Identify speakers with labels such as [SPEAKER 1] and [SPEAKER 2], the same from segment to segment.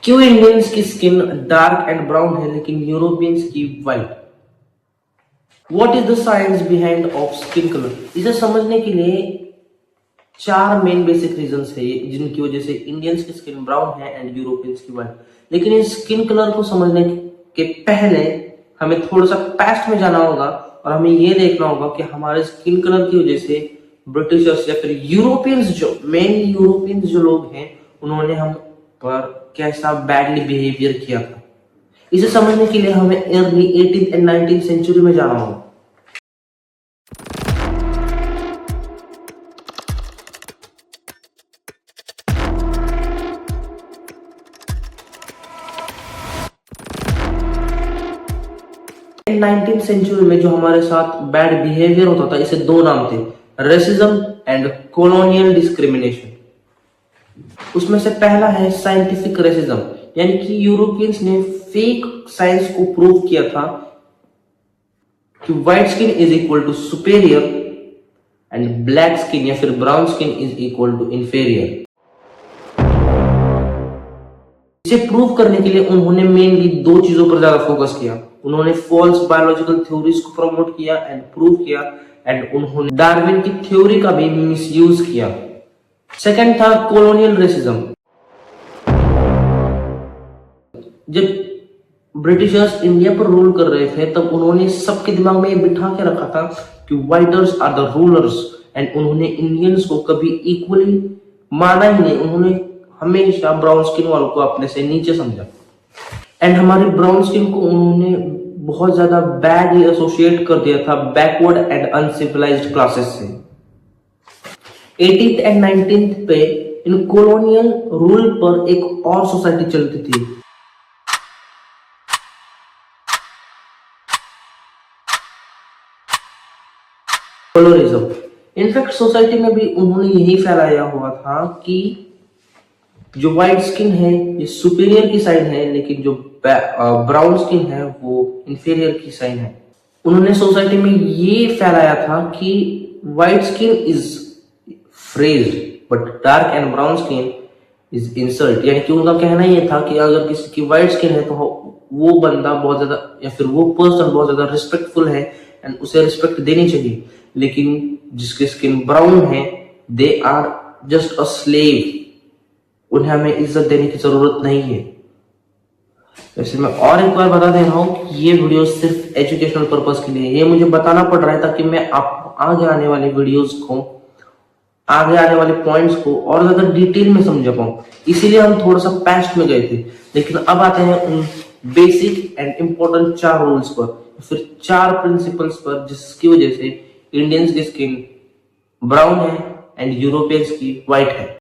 [SPEAKER 1] क्यों इंडियंस की skin dark and brown है लेकिन यूरोपियंस की white? What is the science behind of skin colour? इसे समझने के लिए चार मेन बेसिक रीजंस है जिनकी वजह से इंडियंस की स्किन ब्राउन है एंड यूरोपियंस की व्हाइट। लेकिन इस स्किन कलर को समझने के पहले हमें थोड़ा सा पास्ट में जाना होगा और हमें ये देखना होगा कि हमारे स्किन कलर की वजह से ब्रिटिशर्स या फिर यूरोपियंस जो लोग हैं उन्होंने हम पर कैसा बैडली बिहेवियर किया था। इसे समझने के लिए हमें early 18th and 19th century में जाना होगा। नाइनटीन सेंचुरी में जो हमारे साथ बैड बिहेवियर होता था इसे दो नाम थे, रेसिज्म एंड कॉलोनियल डिस्क्रिमिनेशन। उसमें से पहला है साइंटिफिक रेसिज्म, यानी कि यूरोपियंस ने फेक साइंस को प्रूव किया था कि white skin is equal to superior and black skin या फिर brown skin is equal to inferior. इसे प्रूव करने के लिए उन्होंने मेनली दो चीजों पर ज्यादा फोकस किया। उन्होंने फॉल्स बायोलॉजिकल थ्योरीज को प्रमोट किया एंड प्रूव किया एंड उन्होंने डार्विन की थ्योरी का भी मिसयूज किया। सेकंड था कॉलोनियल रेसिज्म। जब ब्रिटिशर्स इंडिया पर रूल कर रहे थे तब उन्होंने सबके दिमाग में ये बिठा के रखा था कि वाइटर्स आर द रूलर्स एंड उन्होंने इंडियंस को कभी इक्वली माना ही नहीं। उन्होंने हमेशा ब्राउन स्किन वालों को अपने से नीचे समझा एंड हमारी ब्राउन स्किन को उन्होंने बहुत ज्यादा बैडली एसोसिएट कर दिया था बैकवर्ड एंड अनसिविलाइज्ड क्लासेस से। 18th एंड 19th पे इन कॉलोनियल रूल पर एक और सोसाइटी चलती थी, कलरिज्म। इनफैक्ट सोसाइटी में भी उन्होंने यही फैलाया हुआ था कि जो व्हाइट स्किन है ये सुपीरियर की साइन है लेकिन जो ब्राउन स्किन है वो इंफीरियर की साइन है। उन्होंने सोसाइटी में ये फैलाया था कि white skin is praised but dark and brown skin is insult, यानी कि उनका कहना ये था कि अगर किसी की व्हाइट स्किन है तो वो बंदा बहुत ज्यादा या फिर वो पर्सन बहुत ज्यादा रिस्पेक्टफुल है एंड उसे रिस्पेक्ट देनी चाहिए, लेकिन जिसकी स्किन ब्राउन है they are just a slave, उन्हें हमें इज्जत देने की जरूरत नहीं है। वैसे मैं और एक बार बता दे रहा हूँ कि ये वीडियो सिर्फ एजुकेशनल पर्पस के लिए, ये मुझे बताना पड़ रहा है ताकि मैं आप आगे आने वाले वीडियोस को, आगे आने वाले पॉइंट्स को और ज्यादा डिटेल में समझ पाऊं, इसीलिए हम थोड़ा सा पास्ट में गए थे। लेकिन अब आते हैं उन बेसिक एंड इंपॉर्टेंट चार रूल्स पर, फिर चार प्रिंसिपल्स पर जिसकी वजह से इंडियंस की स्किन ब्राउन है एंड यूरोपियंस की व्हाइट है।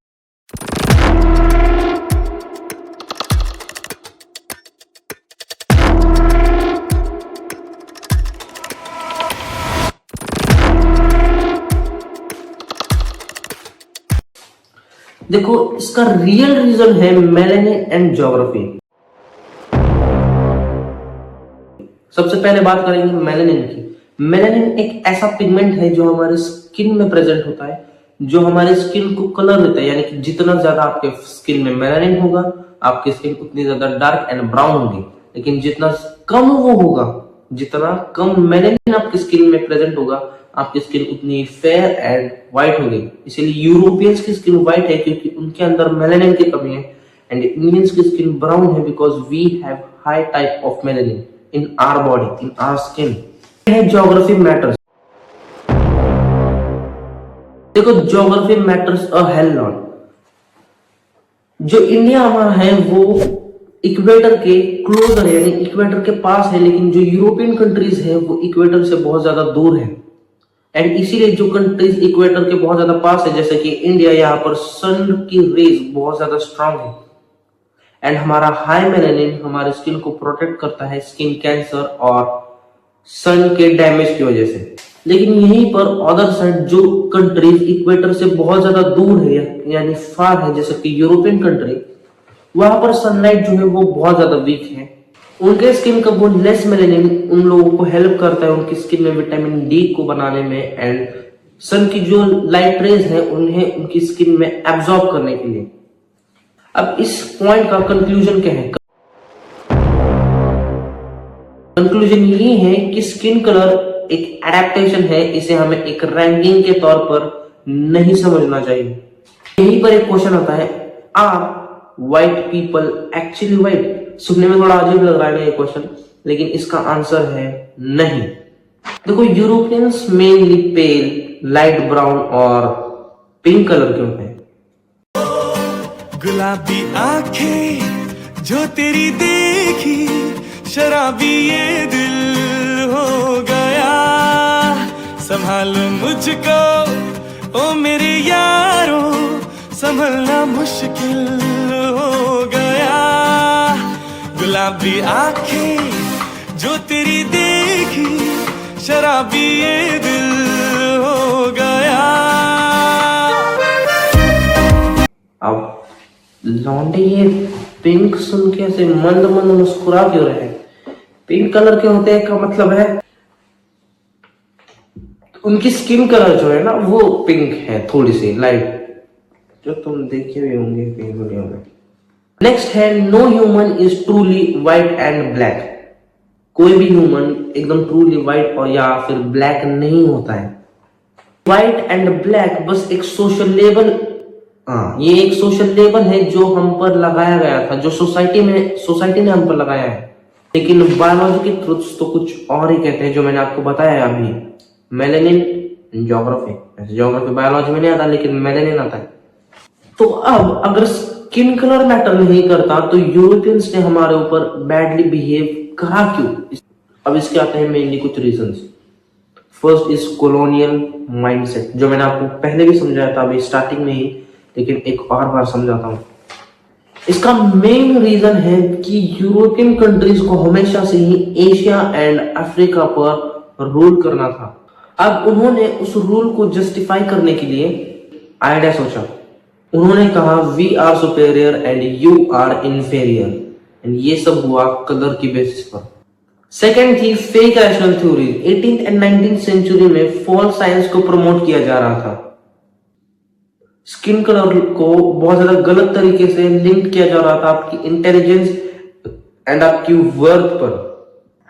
[SPEAKER 1] देखो इसका रियल रीजन है मेलानिन एंड ज्योग्राफी। सबसे पहले बात करेंगे मेलानिन की। मेलानिन एक ऐसा पिगमेंट है जो हमारे स्किन में प्रेजेंट होता है, जो हमारे स्किन को कलर देता है, यानी कि जितना ज्यादा आपके स्किन में मेलानिन होगा आपकी स्किन उतनी ज्यादा डार्क एंड ब्राउन होगी, लेकिन जितना कम वो होगा, जितना कम मेलानिन आपकी स्किन में प्रेजेंट होगा आपकी स्किन उतनी फेयर एंड व्हाइट होगी। इसीलिए यूरोपियंस की स्किन व्हाइट है क्योंकि उनके अंदर मेलानिन की कमी है एंड इंडियंस की स्किन ब्राउन है because we have high type of melanin in our body, in our skin. Geography matters. देखो geography matters a hell lot. जो इंडिया हमारा है वो इक्वेटर के क्लोजर है, यानी इक्वेटर के पास है, लेकिन जो यूरोपियन कंट्रीज है वो इक्वेटर से बहुत ज्यादा दूर है एंड इसीलिए जो कंट्रीज इक्वेटर के बहुत ज्यादा पास है जैसे कि इंडिया, यहाँ पर सन की रेज बहुत ज्यादा स्ट्रांग है एंड हमारा हाई मेलानिन हमारे स्किन को प्रोटेक्ट करता है स्किन कैंसर और सन के डैमेज की वजह से। लेकिन यहीं पर अदर साइड जो कंट्रीज इक्वेटर से बहुत ज्यादा दूर है यानी फार है जैसे कि यूरोपियन कंट्री, वहां पर सनलाइट जो है वो बहुत ज्यादा वीक है, उनके स्किन का वो लेस मेलानिन उन लोगों को हेल्प करता है उनकी स्किन में विटामिन डी को बनाने में एंड सन की जो लाइट रेज है उन्हें उनकी स्किन में एब्जॉर्ब करने के लिए। अब इस पॉइंट का कंक्लूजन क्या है? कंक्लूजन ये है कि स्किन कलर एक एडेप्टेशन है, इसे हमें एक रैंकिंग के तौर पर नहीं समझना चाहिए। यहीं पर एक क्वेश्चन आता है, are white people actually white? सुनने में थोड़ा अजीब लग रहा है ये क्वेश्चन, लेकिन इसका आंसर है नहीं। देखो, यूरोपियंस मेनली पेल, लाइट ब्राउन और पिंक कलर के होते हैं।
[SPEAKER 2] गुलाबी आंखें जो तेरी देखी, शराबी ये दिल हो गया। संभालो मुझको ओ मेरे यारो, संभलना मुश्किल हो गया। गुलाबी आंखें जो तेरी देखी, शराबी ये दिल हो गया।
[SPEAKER 1] अब लौंडे ये पिंक सुन के ऐसे मंद मंद मुस्कुरा क्यों रहे हैं? पिंक कलर के होते हैं का मतलब है उनकी स्किन कलर जो है ना वो पिंक है, थोड़ी सी लाइट, जो तुम देखे भी होंगे पिंक वीडियो में। नेक्स्ट है, no human is truly white and black. कोई भी ह्यूमन एकदम ट्रूली व्हाइट और या फिर ब्लैक नहीं होता है। व्हाइट एंड ब्लैक बस एक सोशल लेबल, ये एक सोशल लेबल है जो हम पर लगाया गया था, जो सोसाइटी ने हम पर लगाया है। लेकिन बायोलॉजी की ट्रुथ्स तो कुछ और ही कहते हैं, जो मैंने आपको बताया अभी। मेलेनिन ज्योग्राफी बायोलॉजी में नहीं आता, लेकिन मेलेनिन आता है। तो अब अगर स्किन कलर मैटर नहीं करता तो यूरोपियंस ने हमारे ऊपर बैडली बिहेव करा क्यों? अब इसके आते हैं मेनली कुछ reasons. First is colonial mindset, जो मैंने आपको पहले भी समझाया था अभी स्टार्टिंग में ही, लेकिन एक और बार समझाता हूं। इसका मेन रीजन है कि यूरोपियन कंट्रीज को हमेशा से ही एशिया एंड अफ्रीका पर रूल करना था। अब उन्होंने उस रूल को जस्टिफाई करने के लिए आइडिया सोचा। उन्होंने कहा we are superior and you are inferior, and ये सब हुआ कलर की बेसिस पर। सेकेंड थी fake rational theory. 18th and 19th century में फॉल्स साइंस को प्रमोट किया जा रहा था। स्किन कलर को बहुत ज्यादा गलत तरीके से लिंक किया जा रहा था आपकी इंटेलिजेंस एंड आपकी वर्थ पर।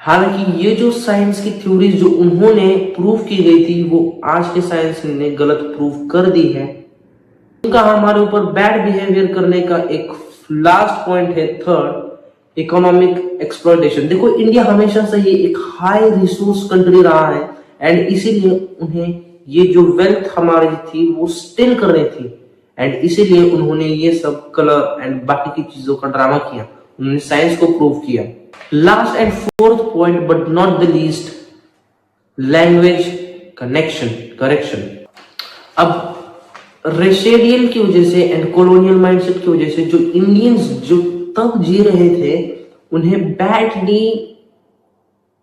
[SPEAKER 1] हालांकि ये जो साइंस की थ्योरीज जो उन्होंने प्रूव की गई थी वो आज के साइंस ने गलत प्रूव कर दी है। उनका हमारे ऊपर बैड बिहेवियर करने का एक लास्ट पॉइंट है थर्ड, इकोनॉमिक एक्सप्लॉयटेशन। देखो, इंडिया हमेशा से ही एक हाई रिसोर्स कंट्री रहा है, एंड इसीलिए उन्हें ये जो वेल्थ हमारी थी वो स्टिल कर रही थी, एंड इसीलिए उन्होंने ये सब कलर एंड बाकी की चीजों का ड्रामा किया। उन्होंने साइंस को प्रूव किया। Last and fourth point but not the least, language correction. अब रेशिडियल की वजह से एंड कॉलोनियल माइंडसेट की वजह से जो इंडियंस जो तब जी रहे थे उन्हें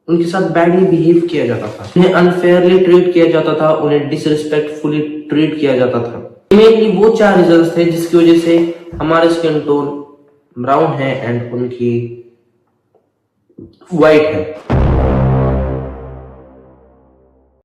[SPEAKER 1] उनके साथ बैडली बिहेव किया जाता था, उन्हें अनफेयरली ट्रीट किया जाता था, उन्हें डिसरिस्पेक्टफुली ट्रीट किया जाता था। मेनली वो 4 रीजंस थे जिसकी वजह से हमारे स्किन टोन ब्राउन है एंड उनकी व्हाइट है।